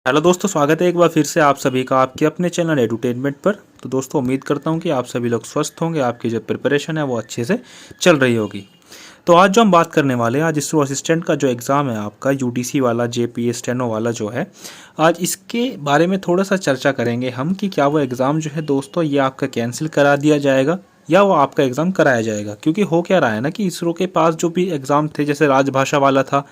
Hello दोस्तों, स्वागत है एक बार फिर से आप सभी का आपके अपने चैनल एडुटेनमेंट पर। तो दोस्तों, उम्मीद करता हूं कि आप सभी लोग स्वस्थ होंगे, आपकी जो प्रिपरेशन है वो अच्छे से चल रही होगी। तो आज जो हम बात करने वाले हैं, आज इसरो असिस्टेंट का जो एग्ज़ाम है आपका यूडीसी वाला, जेपीएस स्टेनो वाला जो है, आज इसके बारे में थोड़ा सा चर्चा करेंगे हम कि क्या वो एग्ज़ाम जो है दोस्तों ये आपका कैंसिल करा दिया जाएगा या वो आपका एग्ज़ाम कराया जाएगा। क्योंकि हो क्या रहा है ना कि इसरो के पास जो भी एग्ज़ाम थे, जैसे राजभाषा वाला था,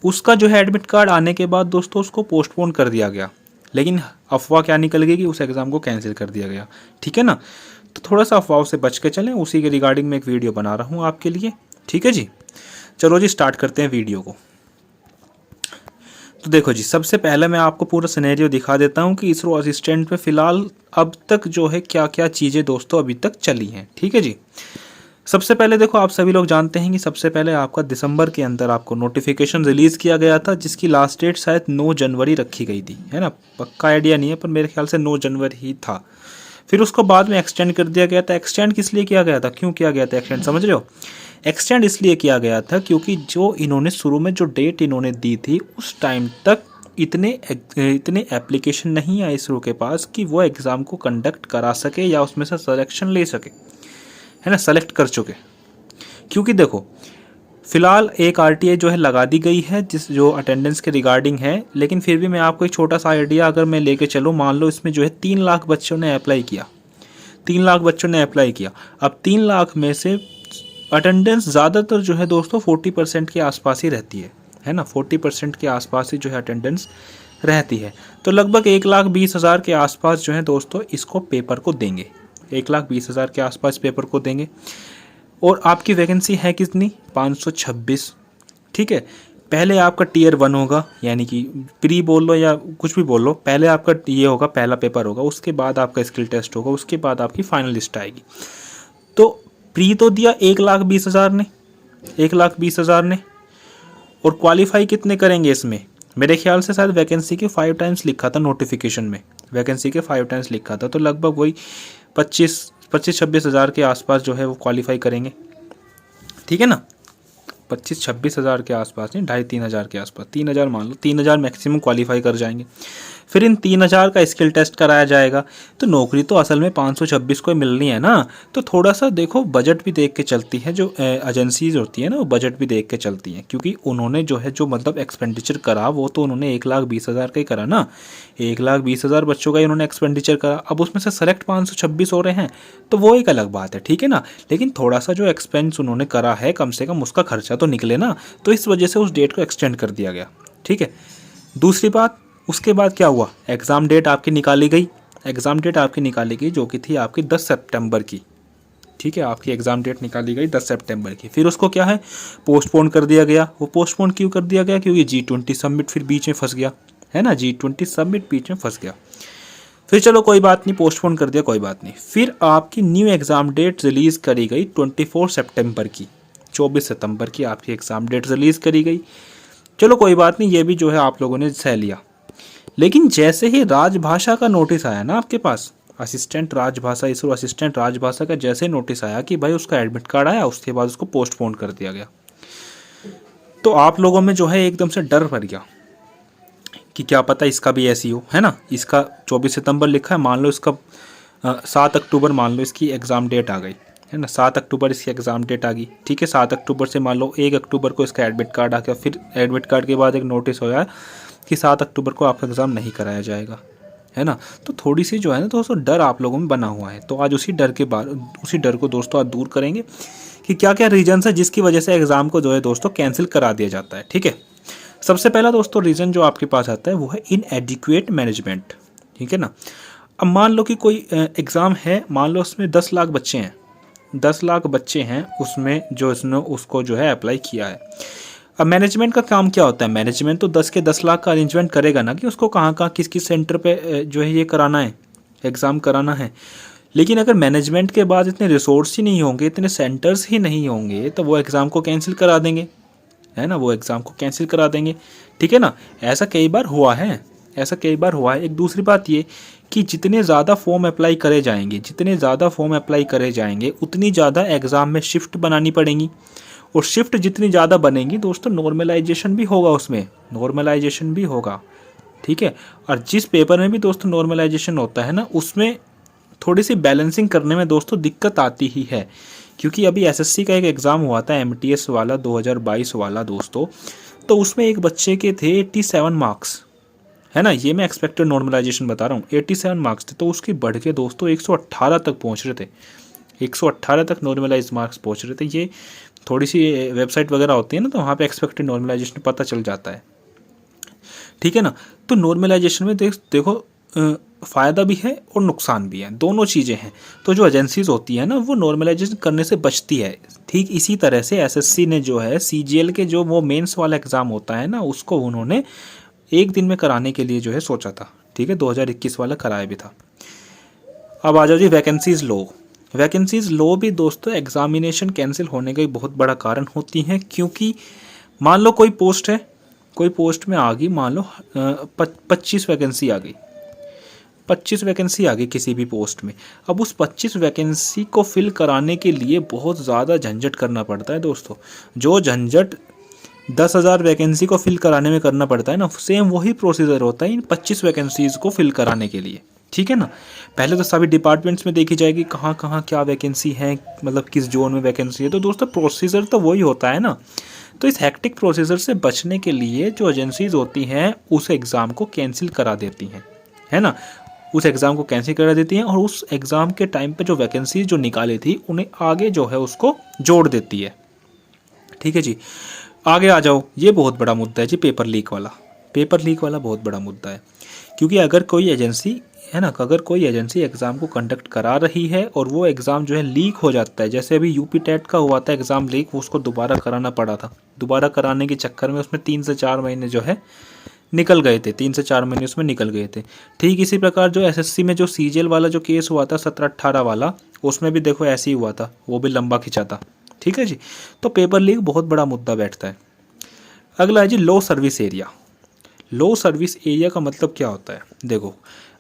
उसका जो है एडमिट कार्ड आने के बाद दोस्तों उसको पोस्टपोन कर दिया गया। लेकिन अफवाह क्या निकल गई कि उस एग्ज़ाम को कैंसिल कर दिया गया। ठीक है ना। तो थोड़ा सा अफवाहों से बच के चलें, उसी के रिगार्डिंग में एक वीडियो बना रहा हूँ आपके लिए। ठीक है जी, चलो जी स्टार्ट करते हैं वीडियो को। तो देखो जी, सबसे पहले मैं आपको पूरा सिनेरियो दिखा देता हूँ कि इसरो असिस्टेंट में फ़िलहाल अब तक जो है क्या क्या चीज़ें दोस्तों अभी तक चली हैं। ठीक है जी। सबसे पहले देखो, आप सभी लोग जानते हैं कि सबसे पहले आपका दिसंबर के अंदर आपको नोटिफिकेशन रिलीज़ किया गया था, जिसकी लास्ट डेट शायद 9 जनवरी रखी गई थी, है ना। पक्का आइडिया नहीं है पर मेरे ख्याल से 9 जनवरी ही था। फिर उसको बाद में एक्सटेंड कर दिया गया था। एक्सटेंड किस लिए किया गया था, क्यों किया गया था एक्सटेंड, समझ रहे हो। एक्सटेंड इसलिए किया गया था क्योंकि जो इन्होंने शुरू में जो डेट इन्होंने दी थी उस टाइम तक इतने एप्लीकेशन नहीं आए इसरो के पास कि वो एग्ज़ाम को कंडक्ट करा सके या उसमें से सिलेक्शन ले सके, है ना, सेलेक्ट कर चुके। क्योंकि देखो, फिलहाल एक आरटीआई जो है लगा दी गई है जिस जो अटेंडेंस के रिगार्डिंग है, लेकिन फिर भी मैं आपको एक छोटा सा आइडिया अगर मैं लेके चलूँ, मान लो इसमें जो है 3 लाख बच्चों ने अप्लाई किया, 3 लाख बच्चों ने अप्लाई किया। अब 3 लाख में से अटेंडेंस ज़्यादातर जो है दोस्तों 40% के आसपास ही रहती है ना। 40% के आसपास ही जो है अटेंडेंस रहती है। तो लगभग 1,20,000 के आसपास जो है दोस्तों इसको पेपर को देंगे, 1,20,000 के आसपास पेपर को देंगे। और आपकी वैकेंसी है कितनी, 526। ठीक है। पहले आपका टीयर 1 होगा, यानी कि प्री बोल लो या कुछ भी बोल लो, पहले आपका ये होगा, पहला पेपर होगा, उसके बाद आपका स्किल टेस्ट होगा, उसके बाद आपकी फाइनल लिस्ट आएगी। तो प्री तो दिया 1,20,000 ने, 1,20,000 ने, और क्वालिफाई कितने करेंगे इसमें, मेरे ख्याल से शायद वैकेंसी के 5 टाइम्स लिखा था नोटिफिकेशन में, वैकेंसी के 5 टाइम्स लिखा था। तो लगभग वही 25-26 हज़ार के आसपास जो है वो क्वालिफाई करेंगे। ठीक है ना, 25-26 हज़ार के आसपास नहीं, 2,500-3 हज़ार के आसपास, 3,000 मान लो, 3,000 मैक्सिमम क्वालिफाई कर जाएंगे। फिर इन 3,000 का स्किल टेस्ट कराया जाएगा। तो नौकरी तो असल में 526 को ही मिलनी है ना। तो थोड़ा सा देखो, बजट भी देख के चलती है, जो एजेंसीज होती है ना वो बजट भी देख के चलती हैं, क्योंकि उन्होंने जो है जो मतलब एक्सपेंडिचर करा वो तो उन्होंने 1,20,000 का ही करा ना, 1,20,000 बच्चों का ही उन्होंने एक्सपेंडिचर करा। अब उसमें से सेलेक्ट 526 हो रहे हैं तो वो एक अलग बात है, ठीक है ना। लेकिन थोड़ा सा जो एक्सपेंस उन्होंने करा है, कम से कम उसका खर्चा तो निकले ना, तो इस वजह से उस डेट को एक्सटेंड कर दिया गया। ठीक है। दूसरी बात, उसके बाद क्या हुआ, एग्ज़ाम डेट आपकी निकाली गई। एग्ज़ाम डेट आपकी निकाली गई जो कि थी आपकी 10 सितंबर की। ठीक है, आपकी एग्ज़ाम डेट निकाली गई 10 सितंबर की। फिर उसको क्या है, पोस्टपोन कर दिया गया। वो पोस्टपोन क्यों कर दिया गया, क्योंकि G20 समिट फिर बीच में फंस गया, है ना, G20 समिट बीच में फंस गया। फिर चलो कोई बात नहीं, पोस्टपोन कर दिया, कोई बात नहीं। फिर आपकी न्यू एग्ज़ाम डेट रिलीज़ करी गई 24 सितंबर की, 24 सितंबर की आपकी एग्ज़ाम डेट रिलीज़ करी गई। चलो कोई बात नहीं, ये भी जो है आप लोगों ने सह लिया। लेकिन जैसे ही राजभाषा का नोटिस आया ना आपके पास, असिस्टेंट राजभाषा, इसरो असिस्टेंट राजभाषा का जैसे नोटिस आया कि भाई उसका एडमिट कार्ड आया, उसके बाद उसको पोस्टपोन कर दिया गया, तो आप लोगों में जो है एकदम से डर भर गया कि क्या पता इसका भी ऐसी हो, है ना। इसका 24 सितंबर लिखा है, मान लो इसका 7 अक्टूबर मान लो इसकी एग्ज़ाम डेट आ गई, है ना, 7 अक्टूबर इसकी एग्ज़ाम डेट आ गई। ठीक है, 7 अक्टूबर से मान लो 1 अक्टूबर को इसका एडमिट कार्ड आ गया। फिर एडमिट कार्ड के बाद एक नोटिस हो गया कि 7 अक्टूबर को आपका एग्ज़ाम नहीं कराया जाएगा, है ना। तो थोड़ी सी जो है ना दोस्तों डर आप लोगों में बना हुआ है। तो आज उसी डर को दोस्तों आज दूर करेंगे कि क्या क्या रीजन है जिसकी वजह से एग्ज़ाम को जो है दोस्तों कैंसिल करा दिया जाता है। ठीक है। सबसे पहला दोस्तों रीज़न जो आपके पास आता है वो है इनएडिक्वेट मैनेजमेंट। ठीक है ना। अब मान लो कि कोई एग्ज़ाम है, मान लो उसमें 10 लाख बच्चे हैं, 10 लाख बच्चे हैं उसमें जो इसने उसको जो है अप्लाई किया है। अब मैनेजमेंट का काम क्या होता है, मैनेजमेंट तो 10 के 10 लाख का अरेंजमेंट करेगा ना कि उसको कहाँ कहाँ किस किस सेंटर पे जो है ये कराना है, एग्ज़ाम कराना है। लेकिन अगर मैनेजमेंट के बाद इतने रिसोर्स ही नहीं होंगे, इतने सेंटर्स ही नहीं होंगे, तो वो एग्ज़ाम को कैंसिल करा देंगे, है ना, वो एग्ज़ाम को कैंसिल करा देंगे। ठीक है ना। ऐसा कई बार हुआ है, ऐसा कई बार हुआ है। एक दूसरी बात ये कि जितने ज़्यादा फॉर्म अप्लाई करे जाएंगे, जितने ज़्यादा फॉर्म अप्लाई करे जाएंगे उतनी ज़्यादा एग्ज़ाम में शिफ्ट बनानी पड़ेंगी, और शिफ्ट जितनी ज़्यादा बनेंगी दोस्तों नॉर्मलाइजेशन भी होगा, उसमें नॉर्मलाइजेशन भी होगा। ठीक है। और जिस पेपर में भी दोस्तों नॉर्मलाइजेशन होता है ना, उसमें थोड़ी सी बैलेंसिंग करने में दोस्तों दिक्कत आती ही है, क्योंकि अभी एसएससी का एक एग्ज़ाम हुआ था एमटीएस वाला 2022 वाला दोस्तों, तो उसमें एक बच्चे के थे 87 मार्क्स, है ना, ये मैं एक्सपेक्टेड नॉर्मलाइजेशन बता रहा हूँ, 87 मार्क्स थे, तो उसकी बढ़ के दोस्तों 118 तक पहुँच रहे थे, 118 तक नॉर्मलाइज मार्क्स पहुँच रहे थे। ये थोड़ी सी वेबसाइट वगैरह होती है ना, तो वहाँ पे एक्सपेक्टेड नॉर्मलाइजेशन पता चल जाता है, ठीक है ना। तो नॉर्मलाइजेशन में देखो फ़ायदा भी है और नुकसान भी है, दोनों चीज़ें हैं। तो जो एजेंसीज होती है ना, वो नॉर्मलाइजेशन करने से बचती है। ठीक इसी तरह से एसएससी ने जो है सीजीएल के जो वो मेंस वाला एग्ज़ाम होता है ना, उसको उन्होंने एक दिन में कराने के लिए जो है सोचा था, ठीक है, 2021 वाला कराया भी था। अब आ जाओ जी वैकेंसीज लो। वैकेंसीज लो भी दोस्तों एग्जामिनेशन कैंसिल होने का एक बहुत बड़ा कारण होती हैं, क्योंकि मान लो कोई पोस्ट है, कोई पोस्ट में आ गई, मान लो 25 वैकेंसी आ गई, 25 वैकेंसी आ गई किसी भी पोस्ट में। अब उस 25 वैकेंसी को फिल कराने के लिए बहुत ज़्यादा झंझट करना पड़ता है दोस्तों। जो झंझट 10,000 वैकेंसी को फिल कराने में करना पड़ता है ना, सेम वही प्रोसीजर होता है इन 25 वैकेंसीज को फिल कराने के लिए, ठीक है ना। पहले तो सभी डिपार्टमेंट्स में देखी जाएगी कहाँ कहाँ क्या वैकेंसी है, मतलब किस जोन में वैकेंसी है, तो दोस्तों प्रोसीजर तो वही होता है ना। तो इस हैक्टिक प्रोसीजर से बचने के लिए जो एजेंसीज होती हैं उस एग्ज़ाम को कैंसिल करा देती हैं, है ना, उस एग्ज़ाम को कैंसिल करा देती हैं, और उस एग्ज़ाम के टाइम पे जो वैकेंसी जो निकाली थी उन्हें आगे जो है उसको जोड़ देती है, ठीक है जी। आगे आ जाओ, ये बहुत बड़ा मुद्दा है जी पेपर लीक वाला। पेपर लीक वाला बहुत बड़ा मुद्दा है, क्योंकि अगर कोई एजेंसी है ना, अगर कोई एजेंसी एग्ज़ाम को कंडक्ट करा रही है और वो एग्ज़ाम जो है लीक हो जाता है, जैसे अभी यूपी टेट का हुआ था एग्ज़ाम लीक, उसको दोबारा कराना पड़ा था, दोबारा कराने के चक्कर में उसमें 3 से 4 महीने जो है निकल गए थे, 3 से 4 महीने उसमें निकल गए थे। ठीक इसी प्रकार जो एसएससी में जो सीजीएल वाला जो केस हुआ था 17-18 वाला, उसमें भी देखो ऐसे ही हुआ था, वो भी लंबा खिंचा था, ठीक है जी। तो पेपर लीक बहुत बड़ा मुद्दा बैठता है। अगला है जी लो सर्विस एरिया। लो सर्विस एरिया का मतलब क्या होता है, देखो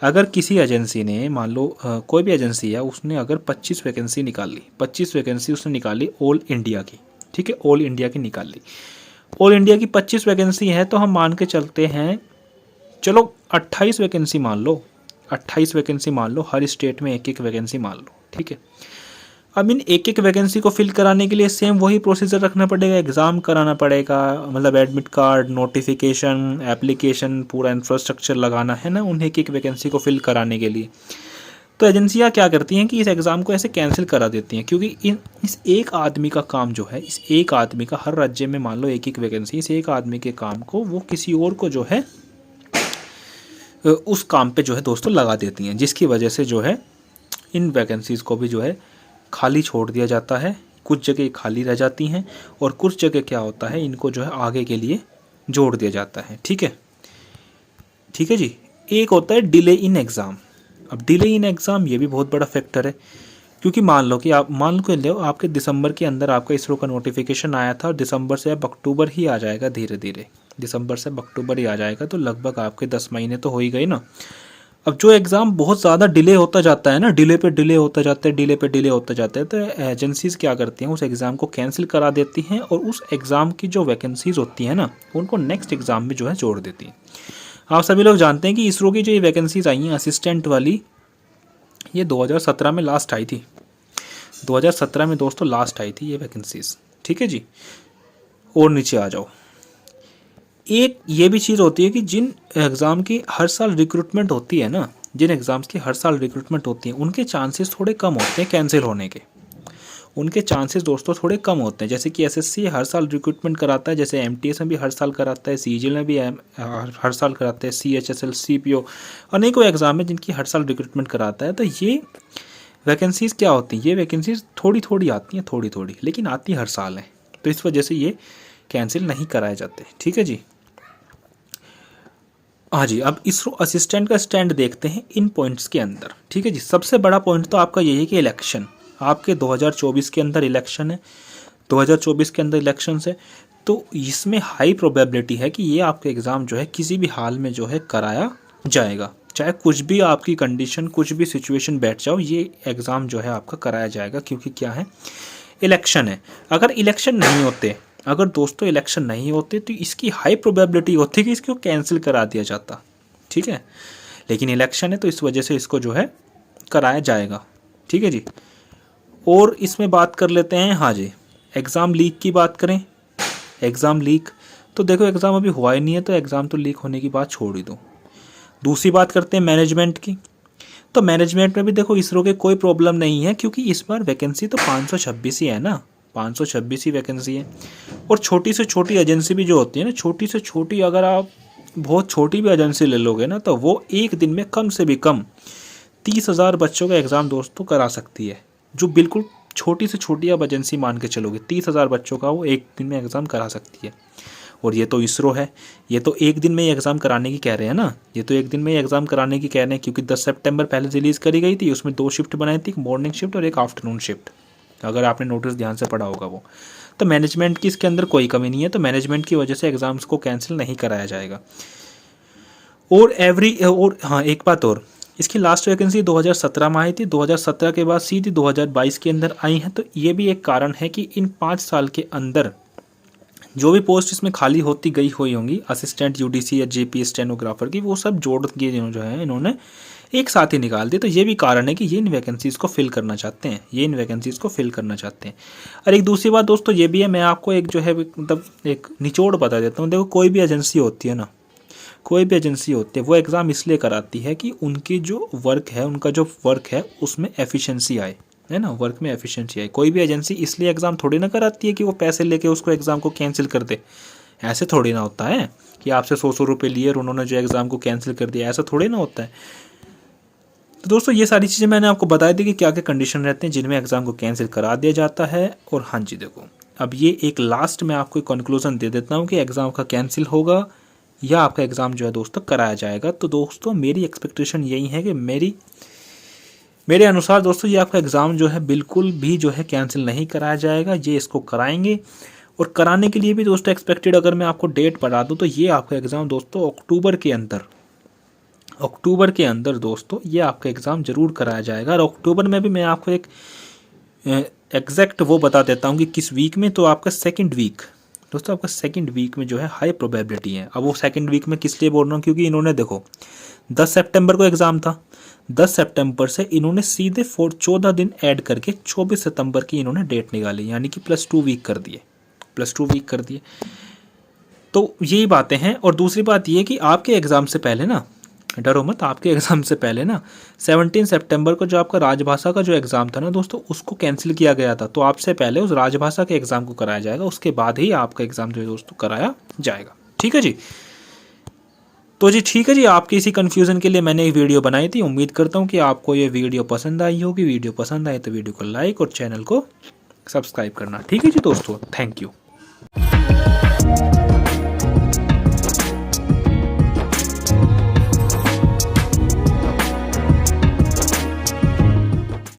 अगर किसी एजेंसी ने मान लो कोई भी एजेंसी है, उसने अगर 25 वैकेंसी निकाल ली, 25 वैकेंसी उसने निकाली ऑल इंडिया की, ठीक है, ऑल इंडिया की निकाल ली, ऑल इंडिया की 25 वैकेंसी है, तो हम मान के चलते हैं, चलो 28 वैकेंसी मान लो, 28 वैकेंसी मान लो, हर स्टेट में एक एक वैकेंसी मान लो, ठीक है। अब इन एक एक वैकेंसी को फिल कराने के लिए सेम वही प्रोसीजर रखना पड़ेगा, एग्ज़ाम कराना पड़ेगा, मतलब एडमिट कार्ड, नोटिफिकेशन, एप्लीकेशन, पूरा इंफ्रास्ट्रक्चर लगाना है ना उन एक एक वैकेंसी को फिल कराने के लिए। तो एजेंसियां क्या करती हैं कि इस एग्ज़ाम को ऐसे कैंसिल करा देती हैं, क्योंकि इस एक आदमी का काम जो है, इस एक आदमी का हर राज्य में मान लो एक एक वैकेंसी, इस एक आदमी के काम को वो किसी और को जो है उस काम पे जो है दोस्तों लगा देती हैं, जिसकी वजह से जो है इन वैकेंसीज़ को भी जो है खाली छोड़ दिया जाता है, कुछ जगह खाली रह जाती हैं और कुछ जगह क्या होता है इनको जो है आगे के लिए जोड़ दिया जाता है, ठीक है, ठीक है जी। एक होता है डिले इन एग्ज़ाम। अब डिले इन एग्ज़ाम ये भी बहुत बड़ा फैक्टर है, क्योंकि मान लो कि आप मान लो आपके दिसंबर के अंदर आपका इसरो का नोटिफिकेशन आया था और दिसंबर से अब अक्टूबर ही आ जाएगा, धीरे धीरे दिसंबर से अक्टूबर ही आ जाएगा, तो लगभग आपके 10 महीने तो हो ही गए ना। अब जो एग्ज़ाम बहुत ज़्यादा डिले होता जाता है ना, डिले पे डिले होता जाता है, डिले पे डिले होता जाता है, तो एजेंसीज़ क्या करती हैं उस एग्ज़ाम को कैंसिल करा देती हैं और उस एग्ज़ाम की जो वैकेंसीज़ होती हैं ना उनको नेक्स्ट एग्ज़ाम में जो है जोड़ देती हैं। आप सभी लोग जानते हैं कि इसरो की जो ये वैकेंसीज़ आई हैं असिस्टेंट वाली, ये 2017 में लास्ट आई थी, 2017 में दोस्तों लास्ट आई थी ये वैकेंसीज़, ठीक है जी। और नीचे आ जाओ, एक ये भी चीज़ होती है कि जिन एग्ज़ाम की हर साल रिक्रूटमेंट होती है ना, जिन एग्ज़ाम्स की हर साल रिक्रूटमेंट होती है उनके चांसेस थोड़े कम होते हैं कैंसिल होने के, उनके चांसेस दोस्तों थोड़े कम होते हैं। जैसे कि एसएससी हर साल रिक्रूटमेंट कराता है, जैसे एमटीएस में भी हर साल कराता है, सीजीएल में भी हर साल कराता है, सीएचएसएल, सीपीओ, अनेकों एग्ज़ाम है जिनकी हर साल रिक्रूटमेंट कराता है। तो ये वैकेंसीज़ क्या होती हैं, ये वैकेंसीज़ थोड़ी थोड़ी आती हैं, थोड़ी थोड़ी, लेकिन आती हर साल है, तो इस वजह से ये कैंसिल नहीं कराए जाते, ठीक है जी। हाँ जी, अब इसरो असिस्टेंट का स्टैंड देखते हैं इन पॉइंट्स के अंदर, ठीक है जी। सबसे बड़ा पॉइंट तो आपका यही है कि इलेक्शन, आपके 2024 के अंदर इलेक्शन है, 2024 के अंदर इलेक्शन है, तो इसमें हाई प्रोबेबिलिटी है कि ये आपका एग्ज़ाम जो है किसी भी हाल में जो है कराया जाएगा, चाहे कुछ भी आपकी कंडीशन, कुछ भी सिचुएशन बैठ जाओ, ये एग्ज़ाम जो है आपका कराया जाएगा, क्योंकि क्या है, इलेक्शन है। अगर इलेक्शन नहीं होते, अगर दोस्तों इलेक्शन नहीं होते तो इसकी हाई प्रोबेबिलिटी होती है कि इसको कैंसिल करा दिया जाता, ठीक है, लेकिन इलेक्शन है तो इस वजह से इसको जो है कराया जाएगा। ठीक है जी। और इसमें बात कर लेते हैं, हाँ जी, एग्ज़ाम लीक की बात करें। एग्ज़ाम लीक तो देखो, एग्ज़ाम अभी हुआ ही नहीं है तो एग्ज़ाम तो लीक होने की बात छोड़ ही दो। दूसरी बात करते हैं मैनेजमेंट की। तो मैनेजमेंट में भी देखो इसरो के कोई प्रॉब्लम नहीं है, क्योंकि इस बार वैकेंसी तो 526 ही है ना, 526 ही वैकेंसी है। और छोटी से छोटी एजेंसी भी जो होती है ना, छोटी से छोटी, अगर आप बहुत छोटी भी एजेंसी ले लोगे ना, तो वो एक दिन में कम से भी कम 30,000 बच्चों का एग्ज़ाम दोस्तों करा सकती है। जो बिल्कुल छोटी से छोटी आप एजेंसी मान के चलोगे, 30,000 बच्चों का वो एक दिन में एग्ज़ाम करा सकती है। और ये तो इसरो है, ये तो एक दिन में ही एग्ज़ाम कराने की कह रहे हैं ना, ये तो एक दिन में ही एग्ज़ाम कराने की कह रहे हैं, क्योंकि 10 सितंबर पहले रिलीज़ करी गई थी। उसमें 2 शिफ्ट बनाई थी, एक मॉर्निंग शिफ्ट और एक आफ्टरनून शिफ्ट, अगर आपने नोटिस ध्यान से पढ़ा होगा वो। तो मैनेजमेंट की इसके अंदर कोई कमी नहीं है, तो मैनेजमेंट की वजह से एग्ज़ाम्स को कैंसिल नहीं कराया जाएगा। और हाँ, एक बात और, इसकी लास्ट वैकेंसी 2017 में आई थी, 2017 के बाद सीधी 2022 के अंदर आई है। तो ये भी एक कारण है कि इन 5 साल के अंदर जो भी पोस्ट इसमें खाली होती गई हुई होंगी, असिस्टेंट यूडीसी या जेपी स्टेनोग्राफर की, वो सब जोड़ के जो है इन्होंने एक साथ ही निकाल दी। तो ये भी कारण है कि ये इन वैकेंसीज़ को फिल करना चाहते हैं, ये इन वैकेंसीज़ को फिल करना चाहते हैं। और एक दूसरी बात दोस्तों ये भी है, मैं आपको एक जो है मतलब एक निचोड़ बता देता हूँ। देखो, कोई भी एजेंसी होती है ना, कोई भी एजेंसी होती है, वो एग्ज़ाम इसलिए कराती है कि उनकी जो वर्क है, उनका जो वर्क है उसमें एफिशिएंसी आए, है ना, वर्क में एफिशिएंसी आए। कोई भी एजेंसी इसलिए एग्ज़ाम थोड़ी ना कराती है कि वो पैसे लेके उसको एग्ज़ाम को कैंसिल कर दे। ऐसे थोड़ी ना होता है कि आपसे 100 रुपये लिए और उन्होंने जो एग्ज़ाम को कैंसिल कर दिया, ऐसा थोड़ी ना होता है। तो दोस्तों ये सारी चीज़ें मैंने आपको बताई दी कि क्या क्या कंडीशन रहते हैं जिनमें एग्ज़ाम को कैंसिल करा दिया जाता है। और हाँ जी देखो, अब ये एक लास्ट में आपको कंक्लूजन दे देता हूँ कि एग्ज़ाम का कैंसिल होगा या आपका एग्ज़ाम जो है दोस्तों कराया जाएगा। तो दोस्तों मेरी एक्सपेक्टेशन यही है कि मेरे अनुसार दोस्तों ये आपका एग्ज़ाम जो है बिल्कुल भी जो है कैंसिल नहीं कराया जाएगा, ये इसको कराएंगे। और कराने के लिए भी दोस्तों एक्सपेक्टेड अगर मैं आपको डेट बता दूँ तो ये आपका एग्ज़ाम दोस्तों अक्टूबर के अंदर दोस्तों ये आपका एग्ज़ाम ज़रूर कराया जाएगा। और अक्टूबर में भी मैं आपको एक एग्जैक्ट वो बता देता हूँ कि किस वीक में। तो आपका सेकंड वीक दोस्तों, आपका सेकंड वीक में जो है हाई प्रोबेबिलिटी है। अब वो सेकंड वीक में किस लिए बोल रहा हूँ, क्योंकि इन्होंने देखो 10 सितंबर को एग्ज़ाम था, 10 सितंबर से इन्होंने सीधे 14 दिन ऐड करके 24 सितंबर की इन्होंने डेट निकाली, यानी कि +2 वीक कर दिए। तो यही बातें हैं। और दूसरी बात ये कि आपके एग्ज़ाम से पहले ना, डरो मत, आपके एग्ज़ाम से पहले ना 17 सितंबर को जो आपका राजभाषा का जो एग्ज़ाम था ना दोस्तों, उसको कैंसिल किया गया था। तो आपसे पहले उस राजभाषा के एग्ज़ाम को कराया जाएगा, उसके बाद ही आपका एग्ज़ाम जो है दोस्तों कराया जाएगा। ठीक है जी। तो जी ठीक है जी, आपके इसी कन्फ्यूज़न के लिए मैंने एक वीडियो बनाई थी। उम्मीद करता हूँ कि आपको ये वीडियो पसंद आई होगी। वीडियो पसंद आए तो वीडियो को लाइक और चैनल को सब्सक्राइब करना। ठीक है जी दोस्तों, थैंक यू।